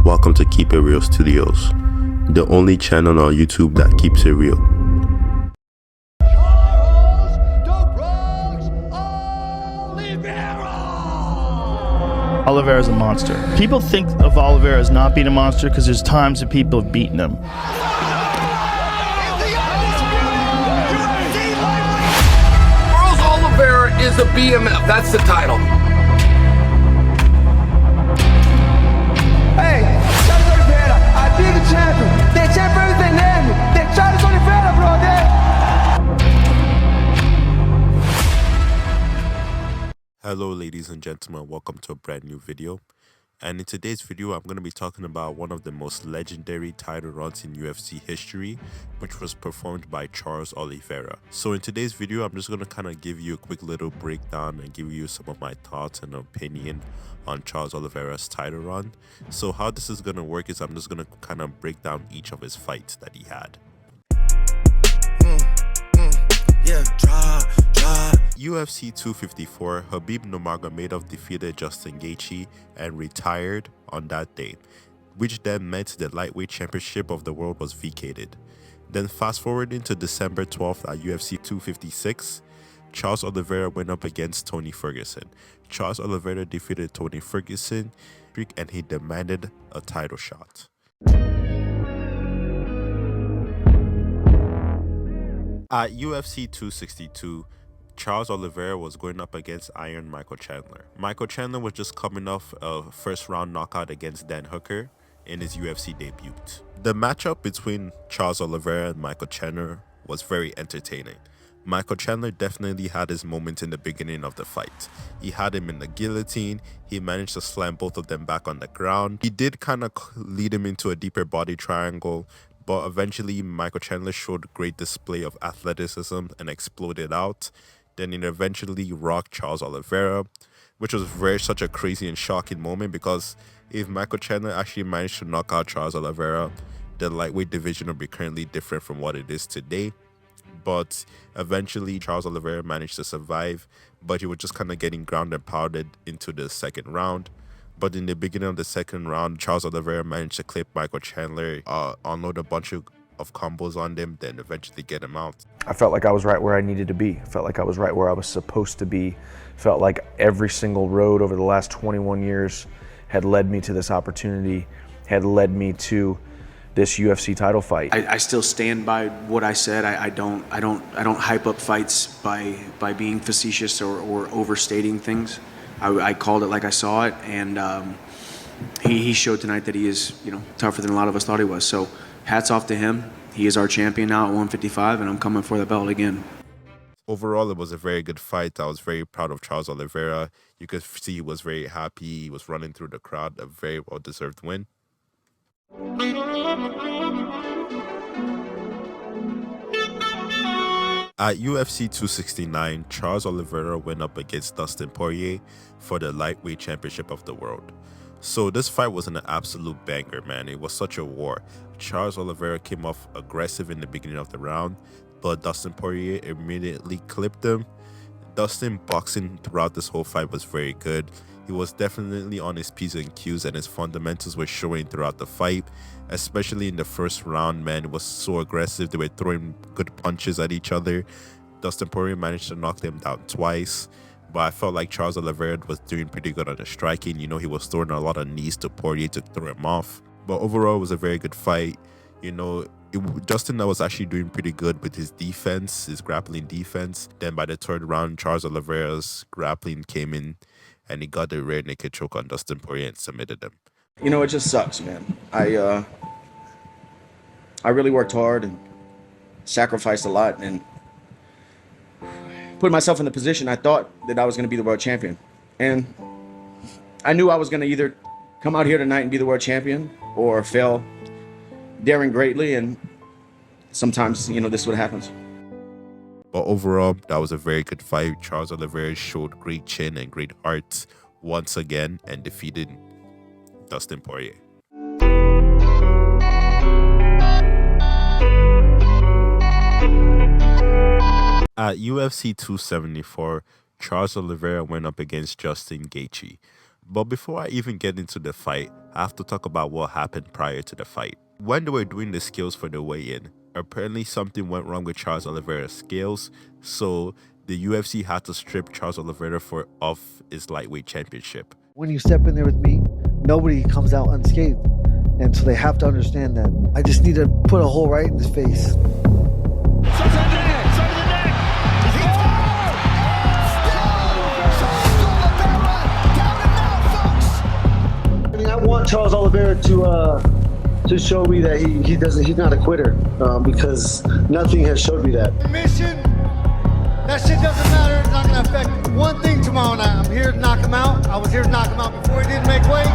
Welcome to KeepItReal Studios, the only channel on YouTube that keeps it real. Do Bronx Oliveira! Oliveira's a monster. People think of Oliveira as not being a monster because there's times that people have beaten him. Oliveira is a BMF. That's the title. Hey, Charles Oliveira, I be the champion. Tem champion everything name. Tem Charles Oliveira, brother. Hello ladies and gentlemen, welcome to a brand new video. And in today's video, I'm going to be talking about one of the most legendary title runs in UFC history, which was performed by Charles Oliveira. So in today's video, I'm just going to kind of give you a quick little breakdown and give you some of my thoughts and opinion on Charles Oliveira's title run. So how this is going to work is I'm just going to kind of break down each of his fights that he had. UFC 254, Khabib Nurmagomedov defeated Justin Gaethje and retired on that day, which then meant the lightweight championship of the world was vacated. Then fast forwarding to December 12th at UFC 256, Charles Oliveira went up against Tony Ferguson. Charles Oliveira defeated Tony Ferguson and he demanded a title shot. At UFC 262, Charles Oliveira was going up against Iron Michael Chandler. Michael Chandler was just coming off a first round knockout against Dan Hooker in his UFC debut. The matchup between Charles Oliveira and Michael Chandler was very entertaining. Michael Chandler definitely had his moment in the beginning of the fight. He had him in the guillotine, he managed to slam both of them back on the ground. He did kind of lead him into a deeper body triangle, but eventually Michael Chandler showed great display of athleticism and exploded out. Then it eventually rocked Charles Oliveira, which was such a crazy and shocking moment, because if Michael Chandler actually managed to knock out Charles Oliveira, the lightweight division would be currently different from what it is today. But eventually Charles Oliveira managed to survive, but he was just kind of getting ground and pounded into the second round. But in the beginning of the second round, Charles Oliveira managed to clip Michael Chandler, unload a bunch of combos on them, then eventually get him out. I felt like I was right where I needed to be. I felt like I was right where I was supposed to be. Felt like every single road over the last 21 years had led me to this opportunity, had led me to this UFC title fight. I still stand by what I said. I don't hype up fights by being facetious or overstating things. I called it like I saw it, and he showed tonight that he is, tougher than a lot of us thought he was. So hats off to him. He is our champion now at 155, and I'm coming for the belt again. Overall, it was a very good fight. I was very proud of Charles Oliveira. You could see he was very happy. He was running through the crowd. A very well-deserved win. At UFC 269, Charles Oliveira went up against Dustin Poirier for the lightweight championship of the world. So this fight was an absolute banger, man. It was such a war. Charles Oliveira came off aggressive in the beginning of the round, but Dustin Poirier immediately clipped him. Dustin boxing throughout this whole fight was very good. He was definitely on his P's and Q's, and his fundamentals were showing throughout the fight, especially in the first round, man. It was so aggressive. They were throwing good punches at each other. Dustin Poirier managed to knock them down twice, but I felt like Charles Oliveira was doing pretty good on the striking. He was throwing a lot of knees to Poirier to throw him off. But overall, it was a very good fight. Dustin was actually doing pretty good with his defense, his grappling defense. Then by the third round, Charles Oliveira's grappling came in, and he got the rear naked choke on Dustin Poirier and submitted him. It just sucks, man. I really worked hard and sacrificed a lot, and put myself in the position I thought that I was going to be the world champion. And I knew I was going to either come out here tonight and be the world champion or fail daring greatly, and sometimes, this is what happens. But overall, that was a very good fight. Charles Oliveira showed great chin and great heart once again and defeated Dustin Poirier. At UFC 274, Charles Oliveira went up against Justin Gaethje. But before I even get into the fight, I have to talk about what happened prior to the fight. When they were doing the scales for the weigh-in, apparently something went wrong with Charles Oliveira's scales, so the UFC had to strip Charles Oliveira off his lightweight championship. When you step in there with me, nobody comes out unscathed. And so they have to understand that. I just need to put a hole right in his face. I mean, I want Charles Oliveira to show me that he's not a quitter, because nothing has showed me that. Mission, that shit doesn't matter. It's not gonna affect one thing tomorrow night. I'm here to knock him out. I was here to knock him out before he didn't make weight.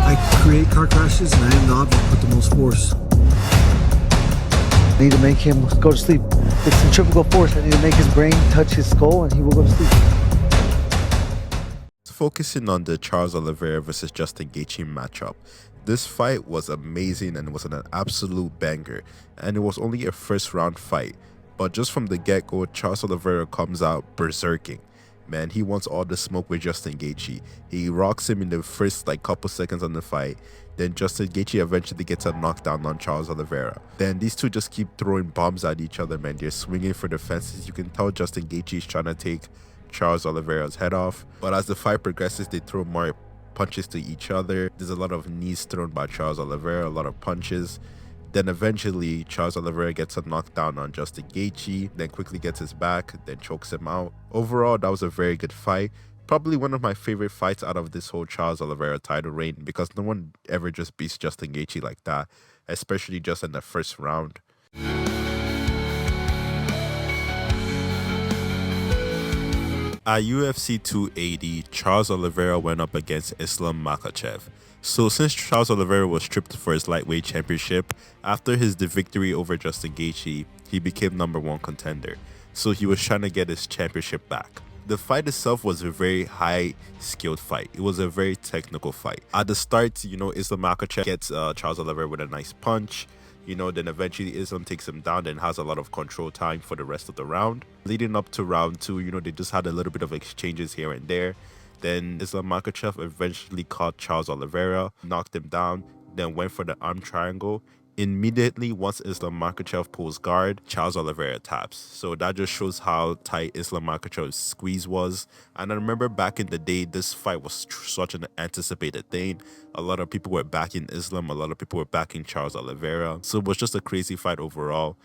I create car crashes and I am the object with the most force. I need to make him go to sleep. It's centrifugal force. I need to make his brain touch his skull and he will go to sleep. Focusing on the Charles Oliveira versus Justin Gaethje matchup, this fight was amazing and was an absolute banger, and it was only a first round fight, but just from the get-go, Charles Oliveira comes out berserking. Man, he wants all the smoke with Justin Gaethje. He rocks him in the first couple seconds on the fight. Then Justin Gaethje eventually gets a knockdown on Charles Oliveira. Then these two just keep throwing bombs at each other, man. They're swinging for the fences. You can tell Justin Gaethje is trying to take Charles Oliveira's head off. But as the fight progresses, they throw more punches to each other. There's a lot of knees thrown by Charles Oliveira, a lot of punches. Then eventually, Charles Oliveira gets a knockdown on Justin Gaethje, then quickly gets his back, then chokes him out. Overall, that was a very good fight. Probably one of my favorite fights out of this whole Charles Oliveira title reign, because no one ever just beats Justin Gaethje like that, especially just in the first round. At UFC 280, Charles Oliveira went up against Islam Makhachev. So since Charles Oliveira was stripped for his lightweight championship, after his victory over Justin Gaethje, he became #1 contender. So he was trying to get his championship back. The fight itself was a very high-skilled fight. It was a very technical fight. At the start, Islam Makhachev gets Charles Oliveira with a nice punch. Then eventually Islam takes him down and has a lot of control time for the rest of the round. Leading up to round 2, they just had a little bit of exchanges here and there. Then Islam Makhachev eventually caught Charles Oliveira, knocked him down, then went for the arm triangle. Immediately, once Islam Makhachev pulls guard, Charles Oliveira taps. So that just shows how tight Islam Makhachev's squeeze was. And I remember back in the day, this fight was such an anticipated thing. A lot of people were backing Islam, a lot of people were backing Charles Oliveira. So it was just a crazy fight overall.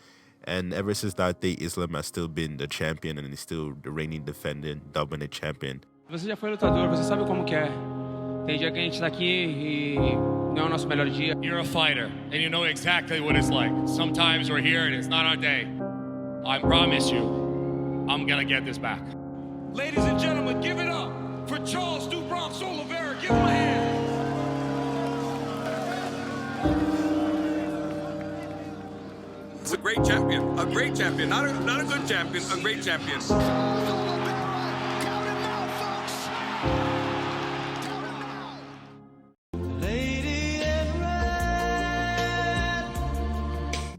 And ever since that day, Islam has still been the champion and is still the reigning defending dominant champion. Você já foi lutador, você sabe como que é. Tem dia que a gente tá aqui e não é o nosso melhor dia. You're a fighter, and you know exactly what it's like. Sometimes we're here and it's not our day. I promise you, I'm gonna get this back. Ladies and gentlemen, give it up for Charles Do Bronx Oliveira. Give him a hand. It's a great champion, not a good champion, a great champion.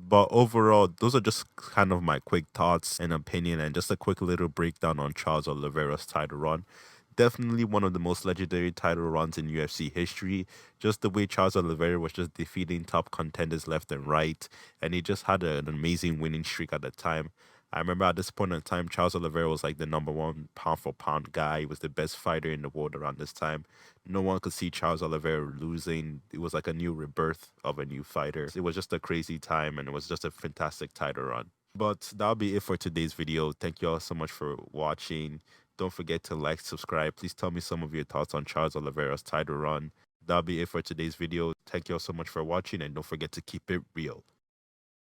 But overall, those are just kind of my quick thoughts and opinion and just a quick little breakdown on Charles Oliveira's title run. Definitely one of the most legendary title runs in UFC history. Just the way Charles Oliveira was just defeating top contenders left and right. And he just had an amazing winning streak at the time. I remember at this point in time, Charles Oliveira was like the #1 pound-for-pound guy. He was the best fighter in the world around this time. No one could see Charles Oliveira losing. It was like a new rebirth of a new fighter. It was just a crazy time, and it was just a fantastic title run. But that'll be it for today's video. Thank you all so much for watching. Don't forget to like, subscribe. Please tell me some of your thoughts on Charles Oliveira's title run. That'll be it for today's video. Thank you all so much for watching, and don't forget to keep it real.